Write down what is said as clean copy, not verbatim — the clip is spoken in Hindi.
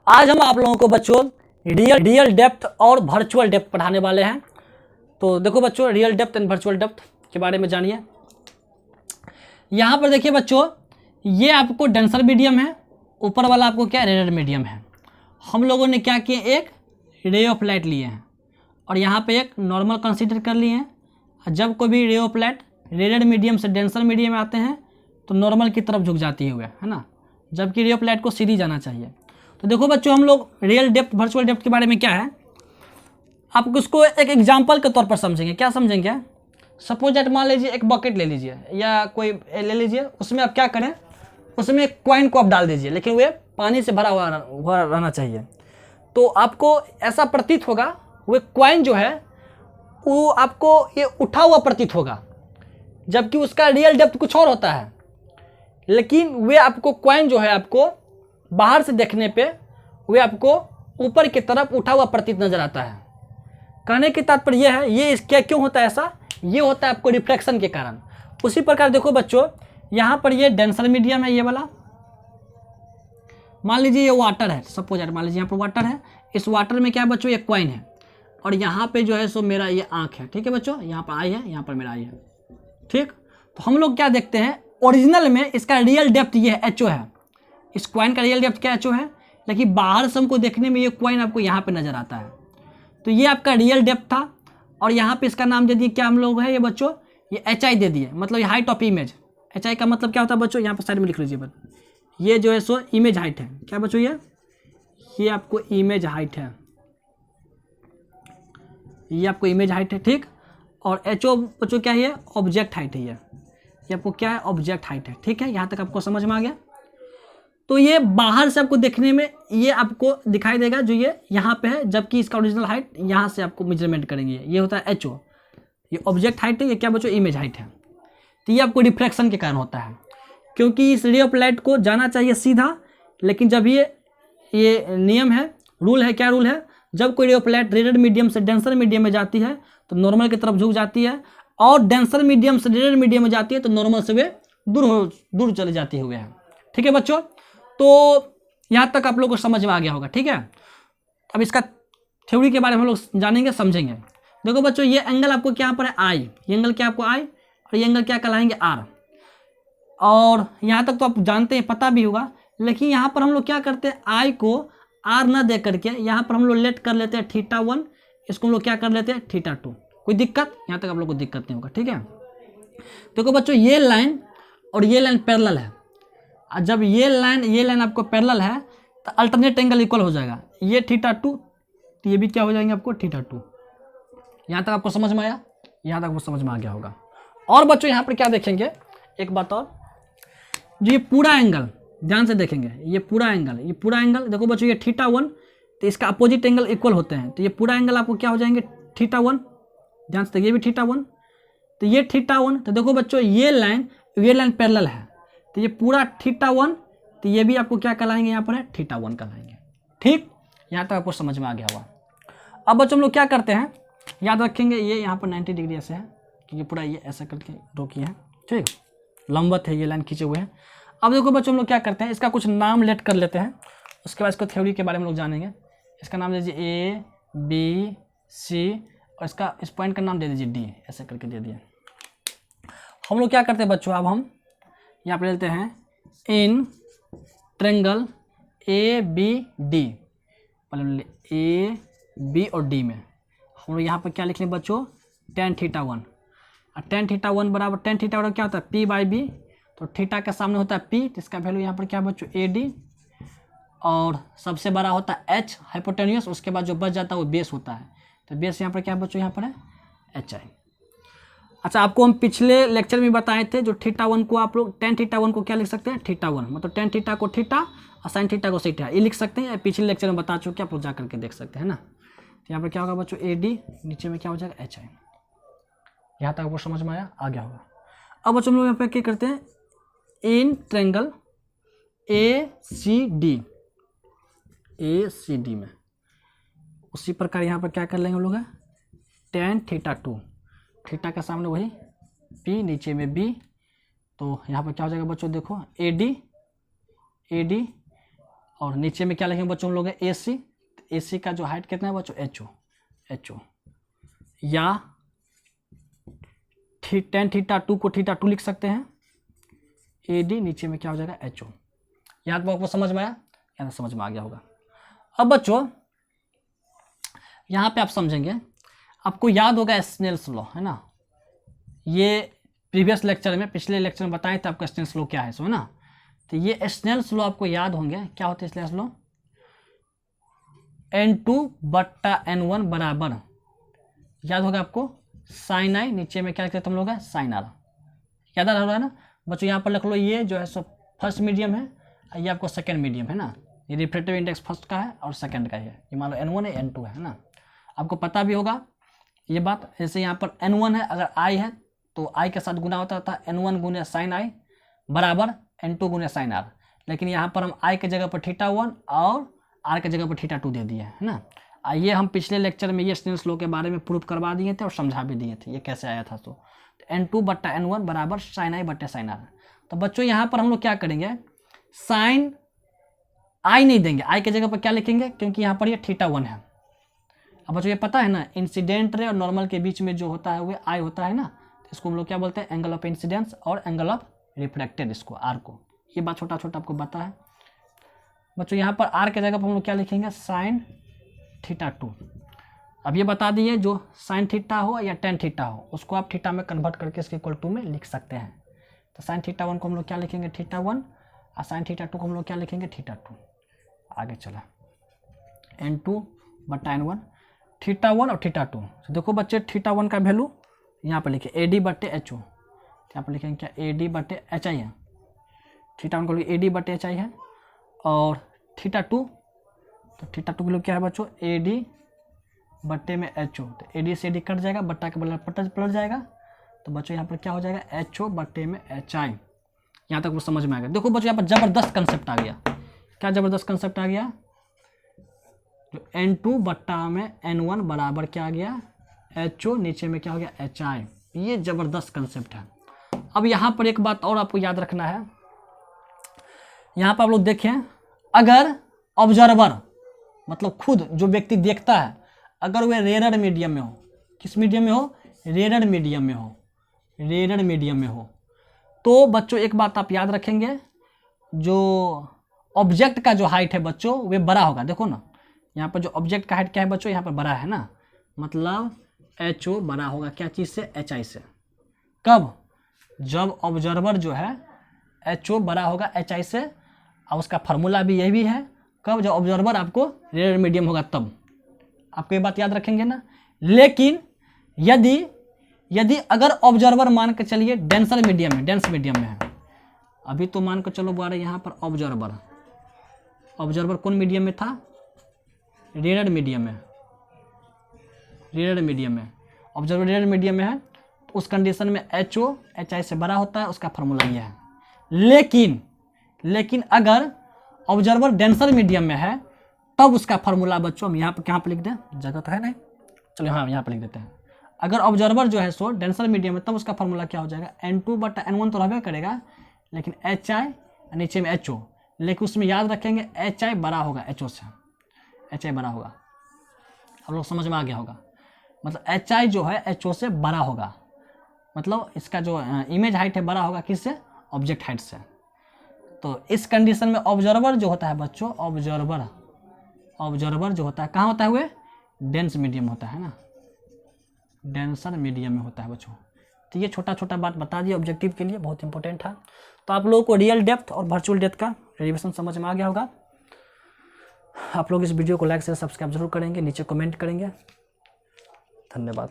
आज हम आप लोगों को बच्चों रियल डेप्थ और वर्चुअल डेप्थ पढ़ाने वाले हैं। तो देखो बच्चों, real depth and virtual depth के बारे में जानिए। यहाँ पर देखिए बच्चों, ये आपको डेंसर मीडियम है, ऊपर वाला आपको क्या रेडेड मीडियम है। हम लोगों ने क्या किए, एक रे ऑफ लाइट लिए हैं और यहाँ पे एक नॉर्मल कंसीडर कर लिए हैं। जब कोई भी ray of light rarer medium से डेंसर मीडियम में आते हैं तो नॉर्मल की तरफ झुक जाती है ना, जबकि रे ऑफ लाइट को सीधी जाना चाहिए। तो देखो बच्चों, हम लोग रियल डेप्थ वर्चुअल डेप्थ के बारे में क्या है, आप उसको एक एग्जाम्पल के तौर पर समझेंगे। क्या समझेंगे? सपोज दैट मान लीजिए एक बकेट ले लीजिए या कोई ले लीजिए, उसमें आप क्या करें, उसमें कॉइन को आप डाल दीजिए, लेकिन वे पानी से भरा हुआ रहना चाहिए। तो आपको ऐसा प्रतीत होगा, वो कॉइन जो है वो आपको ये उठा हुआ प्रतीत होगा, जबकि उसका रियल डेप्थ कुछ और होता है। लेकिन वे आपको कॉइन जो है आपको बाहर से देखने पे वे आपको ऊपर की तरफ उठा हुआ प्रतीत नजर आता है। कहने की तात्पर्य यह है, ये क्या क्यों होता है ऐसा, ये होता है आपको रिफ्लेक्शन के कारण। उसी प्रकार देखो बच्चों, यहाँ पर ये डेंसर मीडियम है, ये वाला मान लीजिए ये वाटर है। सपोज मान लीजिए यहाँ पर वाटर है, इस वाटर में क्या है बच्चों, ये कॉइन है और यहाँ पे जो है सो मेरा ये आँख है। ठीक है बच्चों, यहाँ पर आई है, यहाँ पर मेरा आई है। ठीक, तो हम लोग क्या देखते हैं, ओरिजिनल में इसका रियल डेप्थ ये एचओ है, इस कॉइन का रियल डेप्थ क्या एचओ है, लेकिन बाहर से हमको देखने में ये कॉइन आपको यहाँ पे नजर आता है। तो ये आपका रियल डेप्थ था और यहाँ पे इसका नाम दे दिए क्या हम लोग है ये बच्चों, ये एच आई दे दिए, मतलब ये height of image. H I का मतलब क्या होता है बच्चों, यहाँ पर साइड में लिख लीजिए। ये जो है सो इमेज हाइट है। क्या बच्चों, ये आपको इमेज हाइट है, ये आपको इमेज हाइट है। ठीक, और एच ओ बच्चों क्या है, ऑब्जेक्ट हाइट है। ये आपको क्या है, ऑब्जेक्ट हाइट है। ठीक है, यहाँ तक आपको समझ में आ गया। तो ये बाहर से आपको देखने में ये आपको दिखाई देगा जो ये यहाँ पे है, जबकि इसका ओरिजिनल हाइट यहाँ से आपको मेजरमेंट करेंगे, ये होता है एच ओ। ये ऑब्जेक्ट हाइट है, ये क्या बच्चों, इमेज हाइट है। तो ये आपको रिफ्लेक्शन के कारण होता है, क्योंकि इस रे ऑफ लाइट को जाना चाहिए सीधा, लेकिन जब ये नियम है, रूल है, क्या रूल है, जब कोई ray of light rarer medium से डेंसर मीडियम में जाती है तो नॉर्मल की तरफ झुक जाती है, और डेंसर मीडियम से रेडेड मीडियम में जाती है तो नॉर्मल से वे दूर चले जाती हुए हैं। ठीक है बच्चों, तो यहाँ तक आप लोग को समझ में आ गया होगा। ठीक है, अब इसका थ्योरी के बारे में हम लोग जानेंगे, समझेंगे। देखो बच्चों, ये एंगल आपको क्या पर है, आई, ये एंगल क्या आपको आई, और ये एंगल क्या कहलाएंगे, आर। और यहाँ तक तो आप जानते हैं, पता भी होगा, लेकिन यहाँ पर हम लोग क्या करते हैं, आई को आर ना दे करके यहाँ पर हम लोग लेट कर लेते हैं θ1, इसको हम लोग क्या कर लेते हैं θ2। कोई दिक्कत? यहाँ तक आप लोग को दिक्कत नहीं होगा। ठीक है, देखो बच्चों, ये लाइन और ये लाइन पैरेलल है, और जब ये लाइन आपको पैरेलल है तो अल्टरनेट एंगल इक्वल हो जाएगा, ये θ2 तो ये भी क्या हो जाएंगे आपको θ2। यहाँ तक आपको समझ में आया? यहाँ तक आपको समझ में आ गया होगा। और बच्चों यहाँ पर क्या देखेंगे, एक बात और, जो ये पूरा एंगल ध्यान से देखेंगे, ये पूरा एंगल देखो बच्चों, ये θ1 तो इसका अपोजिट एंगल इक्वल होते हैं, तो ये पूरा एंगल आपको क्या हो जाएंगे, θ1। ध्यान से, ये भी θ1, तो ये θ1। तो देखो बच्चों, ये लाइन पैरेलल है, तो ये पूरा θ1, तो ये भी आपको क्या कहलाएंगे, यहाँ पर है θ1 कहलाएंगे। ठीक, यहाँ तक आपको समझ में आ गया होगा। अब बच्चों हम लोग क्या करते हैं, याद रखेंगे, ये यहाँ पर 90 डिग्री ऐसे है, क्योंकि पूरा ये ऐसा करके ड्रॉ किया है। ठीक, लंबवत है, ये लाइन खींचे हुए हैं। अब देखो बच्चों, हम लोग क्या करते हैं, इसका कुछ नाम लेट कर लेते हैं, उसके बाद इसको थ्योरी के बारे में लोग जानेंगे। इसका नाम दे दीजिए ए बी सी, और इसका इस पॉइंट का नाम दे दीजिए डी, ऐसे करके दे दिए। हम लोग क्या करते हैं बच्चों, अब हम यहाँ पर लेते हैं in triangle A B D, पहले ए बी और डी में हम लोग यहाँ पर क्या लिख लें बच्चों, tan θ1। और tan θ1 बराबर tan θ1 क्या होता है, p बाई बी, तो थीटा के सामने होता है p, तो इसका वैल्यू यहाँ पर क्या बच्चों, ए डी, और सबसे बड़ा होता है h हाइपोटेन्यूस, उसके बाद जो बच जाता है वो बेस होता है, तो बेस यहाँ पर क्या बच्चों, यहाँ पर है एच आई। अच्छा, आपको हम पिछले लेक्चर में बताए थे, जो θ1 को आप लोग tan θ1 को क्या लिख सकते हैं, θ1, मतलब tan θ को थीटा और sin θ को सीटा, ये लिख सकते हैं। पिछले लेक्चर में बता चुके, आप लोग जा करके देख सकते हैं ना। तो यहाँ पर क्या होगा बच्चों, ए डी, नीचे में क्या हो जाएगा, एच आई। यहाँ तक आपको समझ में आ गया होगा। अब बच्चों हम लोग यहाँ पर क्या करते हैं, in triangle A C D में उसी प्रकार यहाँ पर क्या कर लेंगे हम लोग, tan θ2, थीटा के सामने वही p, नीचे में b, तो यहाँ पर क्या हो जाएगा बच्चों, देखो ए डी और नीचे में क्या लिखेंगे बच्चों हम लोग ए सी, ए सी का जो हाइट कितना है बच्चों एच ओ, या टेन थीटा 2 को थीटा 2 लिख सकते हैं, ए डी नीचे में क्या हो जाएगा एच ओ। यहाँ तक आपको समझ में आया, यहाँ समझ में आ गया होगा। अब बच्चों यहाँ पे आप समझेंगे, आपको याद होगा स्नेल्स लॉ है ना, ये प्रीवियस लेक्चर में, पिछले लेक्चर में बताए थे आपका स्नेल्स लॉ क्या है सो है ना। तो ये स्नेल्स लॉ आपको याद होंगे, क्या होते हैं स्नेल्स लॉ, n2/n1 बराबर, याद होगा आपको, साइन आई नीचे में क्या लिखते हैं तुम लोग साइन आर, याद आ रहा है ना बच्चों। यहाँ पर लिख लो, ये जो है सो फर्स्ट मीडियम है, ये आपको सेकेंड मीडियम है ना, ये रिफ्रैक्टिव इंडेक्स फर्स्ट का है और सेकेंड का है, ये मान लो n1 है n2 है ना। आपको पता भी होगा ये बात, जैसे यहाँ पर n1 है, अगर i है तो i के साथ गुना होता था n1 गुने साइन आई बराबर n2 गुने साइन आर, लेकिन यहाँ पर हम i के जगह पर θ1 और r के जगह पर θ2 दे दिए है ना। आइए हम पिछले लेक्चर में ये स्नेल्स लॉ के बारे में प्रूफ करवा दिए थे और समझा भी दिए थे ये कैसे आया था। तो n2/n1 बराबर साइन आई बटे साइन आर। तो बच्चों यहाँ पर हम लोग क्या करेंगे, साइन आई नहीं देंगे, आई के जगह पर क्या लिखेंगे, क्योंकि यहाँ पर ये θ1 है। अब बच्चों ये पता है ना, इंसिडेंट रे और नॉर्मल के बीच में जो होता है वो आई होता है ना, तो इसको हम लोग क्या बोलते हैं, एंगल ऑफ इंसिडेंस और एंगल ऑफ रिफ्लेक्टेड, इसको आर को। ये बात छोटा छोटा आपको पता है बच्चों। यहाँ पर आर के जगह पर हम लोग क्या लिखेंगे, साइन θ2। अब ये बता दिए, जो साइन थीटा हो या टेन थीटा हो उसको आप थीटा में कन्वर्ट करके इसके इक्वल टू में लिख सकते हैं। तो साइन θ1 को हम लोग क्या लिखेंगे θ1 और साइन θ2 को हम लोग क्या लिखेंगे θ2। आगे चला n2/n1 θ1 और θ2। तो देखो बच्चे θ1 का वैल्यू यहाँ पर लिखे AD/HO, यहाँ पर लिखेंगे क्या AD/HI है, θ1 का AD/HI है, और θ2, तो θ2 के लिए क्या है बच्चों AD/HO। तो AD से AD कट जाएगा, बट्टा के बदला पलट जाएगा, तो बच्चों यहाँ पर क्या हो जाएगा HO/HI। यहाँ तक वो समझ में आ गया। देखो बच्चों यहाँ पर जबरदस्त कंसेप्ट आ गया। क्या जबरदस्त कंसेप्ट आ गया, जो n2/n1 बराबर क्या आ गया HO, नीचे में क्या हो गया HI। ये जबरदस्त कंसेप्ट है। अब यहाँ पर एक बात और आपको याद रखना है, यहाँ पर आप लोग देखें, अगर ऑब्जर्वर मतलब खुद जो व्यक्ति देखता है, अगर वह रेयर मीडियम में हो, किस मीडियम में हो, रेयर मीडियम में हो, रेयर मीडियम में हो, तो बच्चों एक बात आप याद रखेंगे, जो ऑब्जेक्ट का जो हाइट है बच्चों वे बड़ा होगा। देखो ना यहाँ पर जो ऑब्जेक्ट का हाइट क्या है बच्चों, यहाँ पर बड़ा है ना, मतलब HO बड़ा होगा क्या चीज़ से, HI से। कब, जब ऑब्जर्वर जो है HO बड़ा होगा HI से, और उसका फार्मूला भी यही भी है, कब, जब ऑब्जर्वर आपको रेयर मीडियम होगा तब। आपको ये बात याद रखेंगे ना। लेकिन यदि अगर ऑब्जर्वर मान के चलिए डेंसर मीडियम में, डेंस मीडियम में है, अभी तो मान के चलो बारे यहाँ पर ऑब्जर्वर कौन मीडियम में था, रेयर मीडियम में, रेयर मीडियम में, ऑब्जर्वर रेयर मीडियम में है, तो उस कंडीशन में HO HI से बड़ा होता है, उसका फार्मूला ये है। लेकिन अगर ऑब्जर्वर डेंसर मीडियम में है तब उसका फार्मूला बच्चों हम यहाँ पर कहाँ पर लिख दें, जगह तो है नहीं, चलो हाँ यहाँ पर लिख देते हैं। अगर ऑब्जर्वर जो है सो डेंसर मीडियम में, तब उसका फार्मूला क्या हो जाएगा, n2/n1 तो रहबे करेगा, लेकिन HI नीचे में HO, लेकिन उसमें याद रखेंगे HI बड़ा होगा HO से, HI बड़ा होगा। आप लोग समझ में आ गया होगा, मतलब HI जो है HO से बड़ा होगा, मतलब इसका जो इमेज हाइट है बड़ा होगा किससे, ऑब्जेक्ट हाइट से। तो इस कंडीशन में ऑब्जर्वर जो होता है बच्चों, ऑब्जर्वर जो होता है कहाँ होता है, हुए डेंस मीडियम होता है ना, डेंसर मीडियम में होता है बच्चों। तो ये छोटा छोटा बात बता दिया, ऑब्जेक्टिव के लिए बहुत इंपॉर्टेंट था। तो आप लोगों को रियल डेप्थ और वर्चुअल डेप्थ का डेरिवेशन समझ में आ गया होगा। आप लोग इस वीडियो को लाइक से सब्सक्राइब जरूर करेंगे, नीचे कमेंट करेंगे। धन्यवाद।